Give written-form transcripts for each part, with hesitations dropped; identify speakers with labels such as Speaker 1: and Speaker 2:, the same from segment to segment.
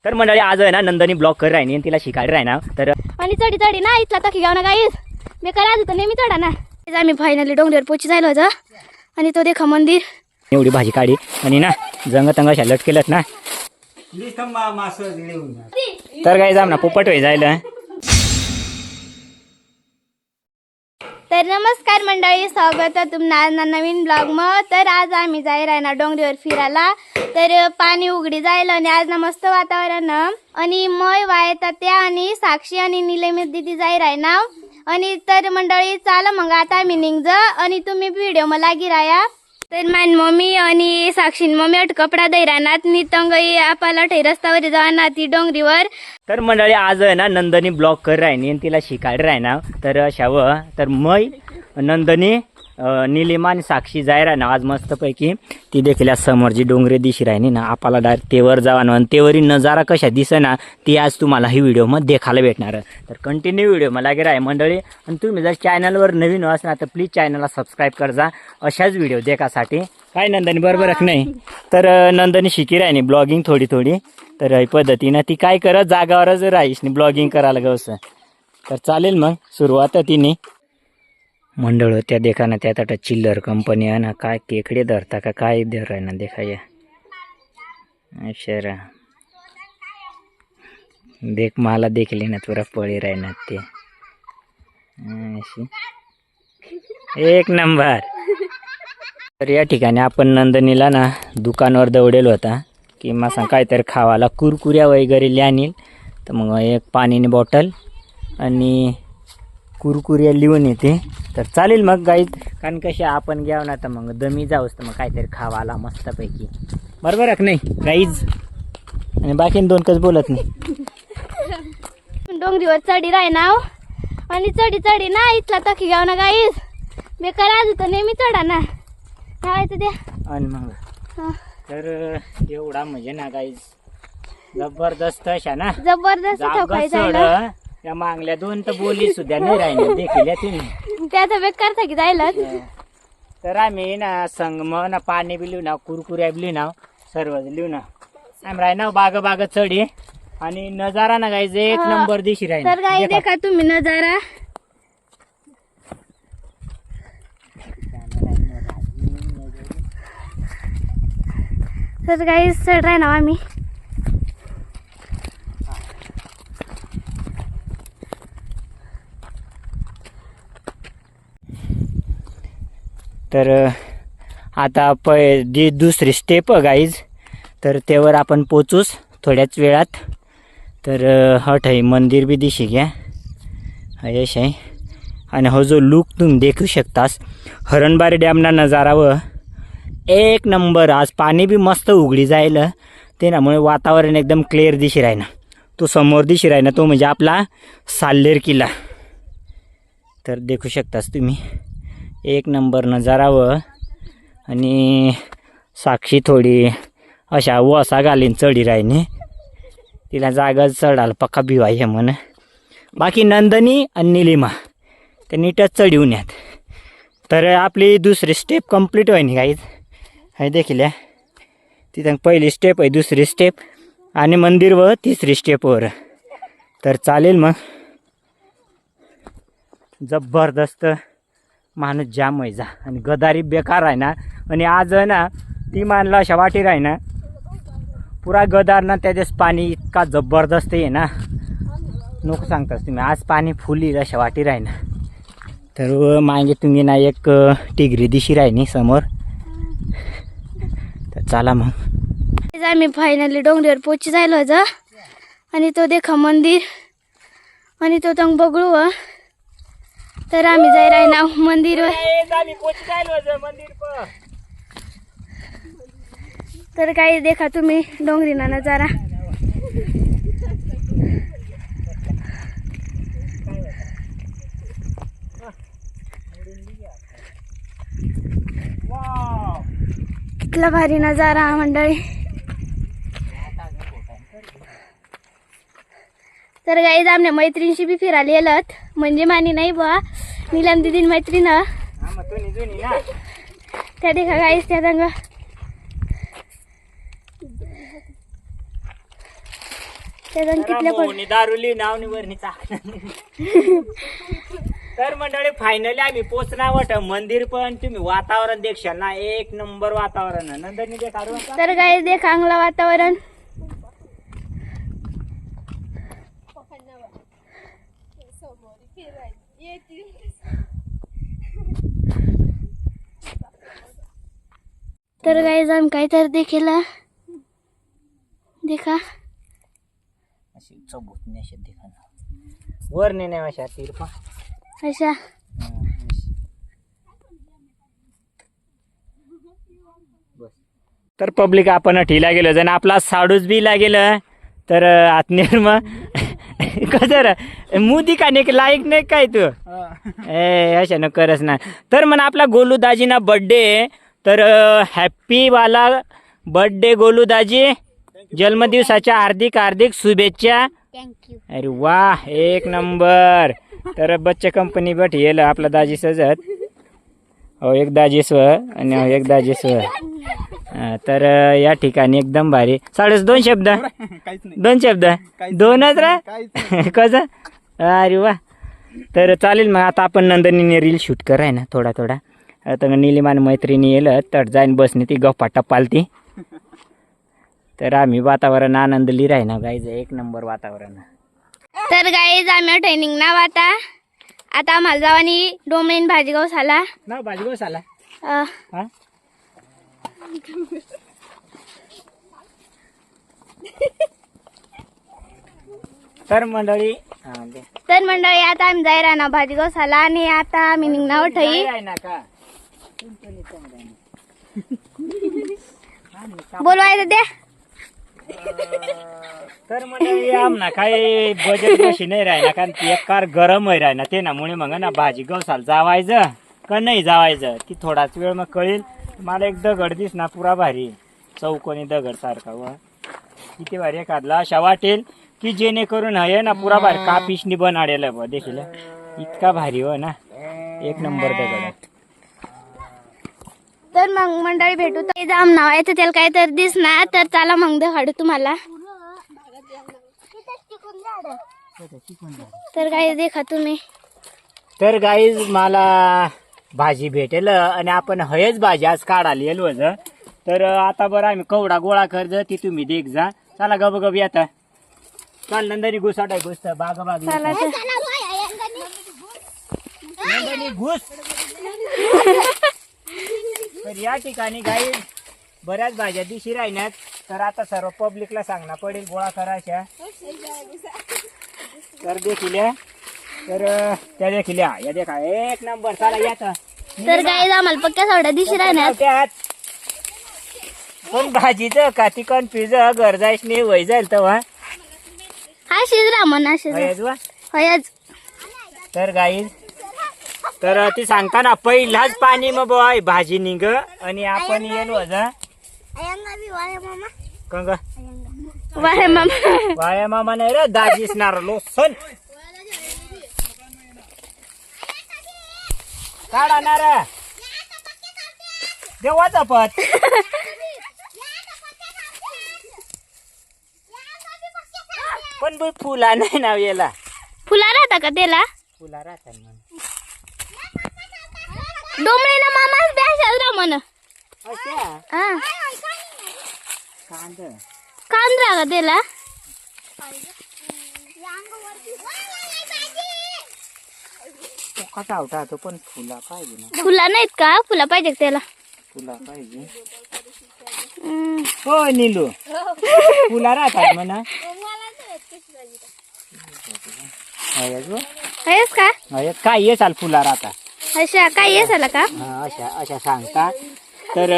Speaker 1: तर मंडळी आज आहे ना नंदनी ब्लॉग कर राहिनी आणि तिला शिकायला राहिना तर
Speaker 2: आणि चढी चढी ना इथला तकी गाव ना गाईस मी करा आज नेहमी चढा ना आम्ही फायनली डोंगरेवर पोची जायला होतं आणि तो देखा मंदिर
Speaker 1: एवढी भाजी काढी आणि ना जंग तंग लट केलंत ना तर काय जाम ना पोपट होई जायला.
Speaker 2: तर नमस्कार मंडळी, स्वागत आहे तुम्हाला नवीन ब्लॉग मध्ये. तर आज आम्ही जाईल आहे ना डोंगरीवर फिरायला. तर पाणी उघडी जायला आणि आज ना मस्त वातावरण आणि मय वायता त्या आणि साक्षी आणि निलेमी दीदी जाईल आहे ना. आणि तर मंडळी चाल मग आता आम्ही निघ आणि तुम्ही व्हिडिओ मला गिराया. तर माझी मम्मी आणि साक्षी मम्मी अट कपडा दे राहणार नितंगई आपला ठे रस्त्यावर जाणार ती डोंगरीवर.
Speaker 1: तर मंडळी आज आहे ना नंदनी ब्लॉग कर राहिनी आणि तिला शिकायला राहिना तर शाव तर मै नंदनी निलिमा आणि साक्षी जाय राहिना आज मस्तपैकी. ती देखील समोरची डोंगरे दिशी राहिनी ना आपल्याला डायरेक्ट तेवर जावानं आणि तेवरी नजारा कशा दिसेना ती आज तुम्हाला ही व्हिडिओमध्ये देखायला भेटणार. तर कंटिन्यू व्हिडिओ मला गे आहे मंडळी. आणि तुम्ही जर चॅनलवर नवीन असणार तर प्लीज चॅनलला सबस्क्राईब कर जा अशाच व्हिडिओ देखासाठी. काय नंदनी बरोबर नाही. तर नंदनी शिकी राहिनी ब्लॉगिंग थोडी थोडी. तर ही पद्धतीनं ती काय करत जागावरच राहीस नि ब्लॉगिंग करायला गवस. तर चालेल मग सुरुवात तिने मंडळ त्या देखा ना त्यात आता चिल्लर कंपनी आहे ना काय केकडे धरता का काय धर आहे ना देखाया शरा देख मला देखले ना तुरा पळी राहणार ते एक नंबर. तर या ठिकाणी आपण नंदनीला ना दुकानावर दौडेल होता की मग काहीतरी खावाला कुरकुऱ्या वगैरे ल्यानील. तर मग एक पाणीनी बॉटल आणि कुरकुऱ्या लिहून येते. तर चालेल मग गाईत कारण कशी आपण घ्यावं ना तर मग दमी जाऊस तर मग काहीतरी खावाला मस्तपैकी बरोबर आहे नाही गाईज. आणि बाकी दोन कच बोलत नाही.
Speaker 2: डोंगरीवर चढी राही ना आणि चढी चढी ना इथला तकी गाव ना गाईस मी करा आज नेहमी चढा ना काय द्या.
Speaker 1: आणि मग तर एवढा म्हणजे ना गाईज जबरदस्त अशा ना
Speaker 2: जबरदस्त ठोकायचं
Speaker 1: त्या मागल्या दोन तर बोली सुद्धा नाही राहिल्या देखील तुम्ही
Speaker 2: त्याचा बेकार थाकी जायला.
Speaker 1: तर आम्ही ना संग मग ना पाणी बी लिहू ना कुरकुऱ्या बी लिहू ना सर्व लिहू ना आम्ही राही ना बाग बाग चढी आणि नजारा ना गाईज एक नंबर दिशी राहील.
Speaker 2: तर गाई देखा तुम्ही नजारा. तर गाई चढ राही ना आम्ही.
Speaker 1: तर आता जी दुसरी स्टेप गाईज तर त्यावर आपण पोचूच थोड्याच वेळात. तर हट आहे मंदिर बी दिशी घ्या यश आहे. आणि हो जो लुक तुम्ही देखू शकतास हरणबारी डॅमना नजारा व एक नंबर. आज पाणी बी मस्त उघडी जाईल त्यामुळे वातावरण एकदम क्लिअर दिशी राहीना. तो समोर दिशी राहीना तो म्हणजे आपला साल्लेर किल्ला. तर देखू शकतास तुम्ही एक नंबर नजारा व आणि साक्षी थोडी अशा वसा घालीन चढी राहिनी तिला जागा चढायला पक्का भिवा हे म्हण. बाकी नंदनी आणि निलिमा ते नीटच चढवून यात. तर आपली दुसरी स्टेप कंप्लीट होईनी गाईज हे देखील तिथं पहिली स्टेप आहे दुसरी स्टेप आणि मंदिर व तिसरी स्टेपवर. तर चालेल मग जबरदस्त माणूस जाम व्हायचा आणि गदारी बेकार आहे ना. आणि आज ना ती मानला अशा वाटी राही ना पुरा गदार ना त्याच्यास पाणी इतका जबरदस्त आहे ना नको सांगतास तुम्ही. आज पाणी फुल येईल अशा वाटी राही ना. तर मागे तुम्ही ना एक टिगरी दिशी राहिनी समोर. तर चला मग
Speaker 2: आम्ही फायनली डोंगरीवर पोची जायला होतं आणि तो देखा मंदिर आणि तो तंग बघू. तर आम्ही जाय राही ना मंदिरवर. तर काही देखा तुम्ही डोंगरीना नजारा. कितला भारी नजारा मंडळी. तर गाईज आमने मैत्रिणीशी बी फिरायला येलत म्हणजे मानी नाही बा नीलम दीदी मैत्रीण त्या देखा गाईज त्या दंग त्याच्यानं कितले
Speaker 1: मोनी दारुली नाव निवरणी तर मंडळी फायनली आम्ही पोचणार वाट मंदिर पण तुम्ही वातावरण देखशाल ना एक नंबर वातावरण आहे. नंदनी दे काढू
Speaker 2: तर गाईज दे चांगलं वातावरण. तर गाईज आम्ही काहीतरी देखील देखा
Speaker 1: अशी चौबूतने अशी देखा वर नेणे अशा तिरपा
Speaker 2: अशा
Speaker 1: तर पब्लिक आपण ठीला गेलो जण आपला साडूच बी लागेल तर आत्मीय मग कसं मुदी का नाही लायक नाही काय तू ए अशा न करच ना. तर म्हणा आपला गोलू दाजीना बर्थडे तर हॅप्पी वाला बर्थडे गोलू दाजी जन्मदिवसाच्या हार्दिक हार्दिक शुभेच्छा.
Speaker 2: थँक्यू.
Speaker 1: अरे वाह एक नंबर. तर बच्चे कंपनी बट येलं आपला दाजी सजत हो एक दाजी स्व आणि एक दाजी स्व. तर या ठिकाणी एकदम भारी. 2.5 शब्द 2 शब्द 2च रे कसं अरे वा. तर चालेल मग आता आपण नंदनीने रील शूट कराय ना थोडा थोडा. आता निलिमान मैत्रिणी येलं तर जाईन बसने ती गप्पा टप्पालती. तर आम्ही वातावरण आनंद लिराय ना गाईज एक नंबर वातावरण.
Speaker 2: तर गाईज आम्ही ट्रेनिंग ना आता आम्हाला जावानी डोमळीन भाजीगाव झाला
Speaker 1: ना भाजीगाव झाला हा. तर मंडळी
Speaker 2: आता आम्ही जाय राहणार भाजीगाव झाला आणि आता आम्ही निघणार ठई बोलवायचं द्या.
Speaker 1: तर मंडळी आमना काय बजेट कशी नाही राहिना कारण ती एक कार गरम आहे राहिना ते ना मुळे मग ना भाजी गवसाल जावायचं का नाही जावायचं ती थोडाच वेळ मग कळेल. मला एक दगड दिस ना पुरा भारी चौकोनी दगड सारखा व किती भारी एखादला अशा वाटेल की जेणेकरून हे ना पुरा भारी कापिशनी बनाडेल ब देखील इतका भारी हो ना एक नंबर दगड.
Speaker 2: तर मग मंडळी भेटू तर जाम नाव आहे तर त्याला काहीतरी दिसणार तर चला मग दाखवू तुम्हाला. तर काही देखा तुम्ही.
Speaker 1: तर गाईज मला भाजी भेटेल आणि आपण हयच भाजी आज काढाली येलो तर आता बरं आम्ही कवडा गोळा कर्ज ती तुम्ही देख जा. चला गब गब येता चाल नंदनी घुसाट आहे घुसत बाग बाग नंदनी घुस. तर या ठिकाणी गाई बऱ्याच भाज्या दिशी राहिल्यात तर आता सर्व पब्लिकला सांगणं पडेल गोळा करायच्या. तर देखील तर त्या देखील या देखा एक नंबर चला याचा.
Speaker 2: तर गाईज आम्हाला पक्क्या सावड्या दिशी राहणार
Speaker 1: पण भाजीचं का ती कन्फ्युज घर जायच नाही वय जाईल तेव्हा
Speaker 2: हा शिजरा म्हणा शिजरा हयच.
Speaker 1: तर गाईज तर ती सांगताना पहिलाच पाणी मग बॉय भाजी निघ आणि आपण येलो कंग वाया मामा नाही रे दाजीसणार लोसन काढणार देवाचा पत. पण बाई फुला नाही नाव याला
Speaker 2: फुला राहता का त्याला
Speaker 1: फुला राहतात
Speaker 2: डोमळीला मामाच ब्याशाल म्हण कांद्रा का त्याला
Speaker 1: कसा होता तो पण फुला पाहिजे ना.
Speaker 2: फुला नाहीत का फुला पाहिजे त्याला
Speaker 1: फुला पाहिजे हो नीलू फुला राहतात म्हणा.
Speaker 2: हेच का
Speaker 1: काय ये चाल फुला राहता
Speaker 2: अशा काय ये झाला का
Speaker 1: अशा अशा सांगता. तर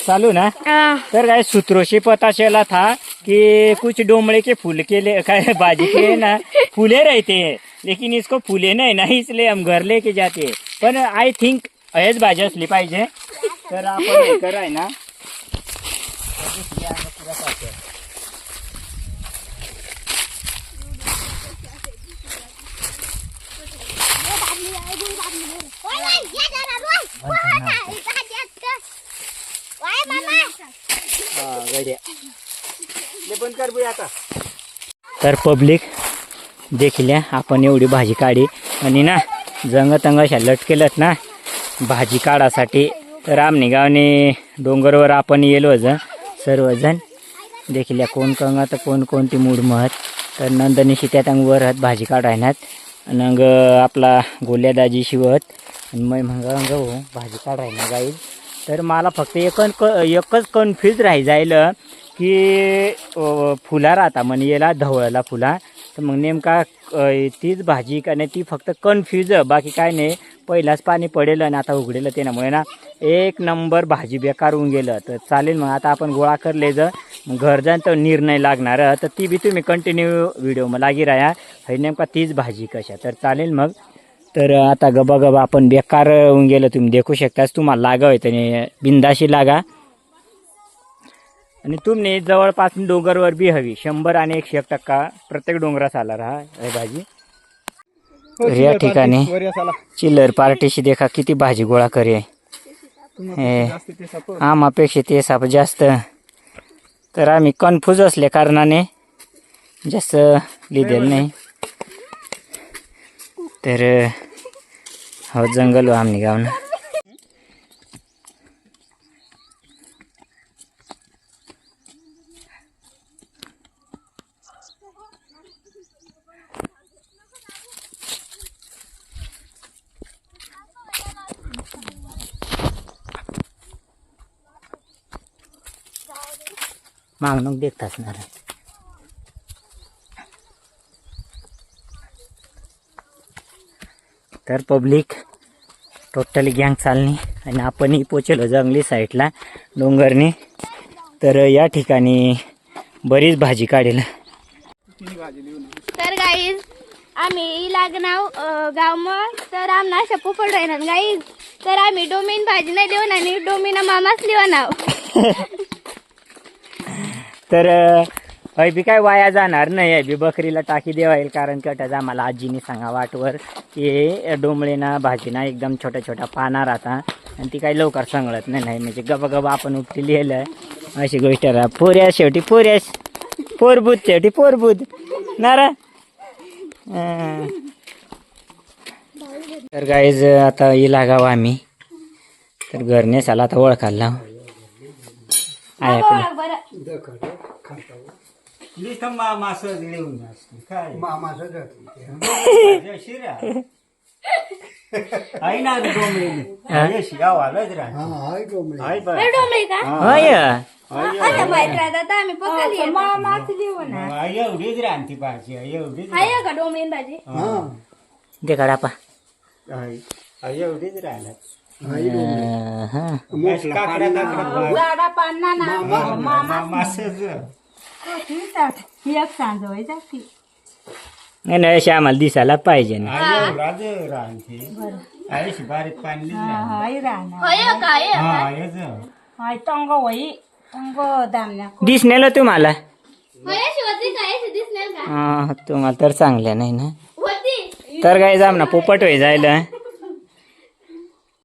Speaker 1: चालू ना.
Speaker 2: हाँ।
Speaker 1: तर काय सूत्रों से पता चला था कि कुछ डोमड़े के फूल के लिए काय भाजी के ना फूले रहते हैं लेकिन इसको फूले नहीं ना इसलिए हम घर लेके जाते हैं. पण आई थिंक अहेच भाजी असली पाहिजे. तर आपण हे कराय ना गड्या बंद कर बुया आता. तर पब्लिक देखील आपण एवढी भाजी काढी आणि ना जंगतंग अशा लटकेलत ना भाजी काढासाठी. तर आमनी गावने डोंगरवर आपण येलो सर्वजण देखील कोण कंगात कोण कोणती मूड महत. तर नंदनीशी त्या वर भाजी काढायनात आणि आपला गोल्यादाजी शिवत आणि मग मग भाजी काढायना जाईल. तर मला फक्त एकच कन्फ्यूज राही जाईल की फुला राहता म्हणे याला धवळला फुला. तर मग नेमका तीच भाजी का नाही ती फक्त कन्फ्यूज, बाकी काय नाही. पहिलाच पाणी पडेल आणि आता उघडेल त्यामुळे ना एक नंबर भाजी बेकार होऊन गेलं. तर चालेल मग आता आपण गोळा करले मग घर जाऊन तर निर्णय लागणार. तर ती बी तुम्ही कंटिन्यू व्हिडिओ मग लागी राहा हे नेमका तीच भाजी कशा. तर चालेल मग. तर आता गबा आपण बेकार होऊन गेलं तुम्ही देखू शकताच. तुम्हाला लागा होय तर बिंदाशी लागा आणि तुम्ही जवळपास डोंगरवर बी हवी 100 आणि 101% प्रत्येक डोंगरास आला राहा हे भाजी. तर या ठिकाणी चिल्लर पार्टीशी देखा किती भाजी गोळा करे आमापेक्षा ते साप जास्त. तर आम्ही कन्फ्यूज असल्या कारणाने जास्त लिहिलेलं नाही. तर हो जंगल आम्ही गावना. मागणूक देखत असणार. तर पब्लिक टोटली गँग चालणी आणि आपणही पोचलो जंगली साईडला डोंगरनी. तर या ठिकाणी बरीच भाजी काढेल.
Speaker 2: तर गाईज आम्ही लागनाव गाव मग तर आमना अशा पोपट राहणार गाईज. तर आम्ही डोमीन भाजी नाही देऊन आणि डोमीना मामाच लिहून
Speaker 1: तर हय बी काय वाया जाणार नाही आहे बी बकरीला टाकी देवाईल. कारण कटाच आम्हाला आजीने सांगा वाटवर की डोंबळेना भाजीना एकदम छोट्या छोट्या पाना राहता आणि ती काही लवकर सांगळत नाही. म्हणजे गबा आपण उपटी लिहिलं अशी गोष्ट राहा. पोऱ्या शेवटी पोरबूत शेवटी पोरबूत नारा. तर गाईज आता इला गाव आम्ही तर घरनेच आला आता ओळखायला आहे देखाडापा एवढीच राहणार. नाही अशी आम्हाला दिसायला पाहिजे ना. दिसण्याला तुम्हाला तुम्हाला तर चांगल्या नाही ना. तर काय जाम ना पोपट होई जायला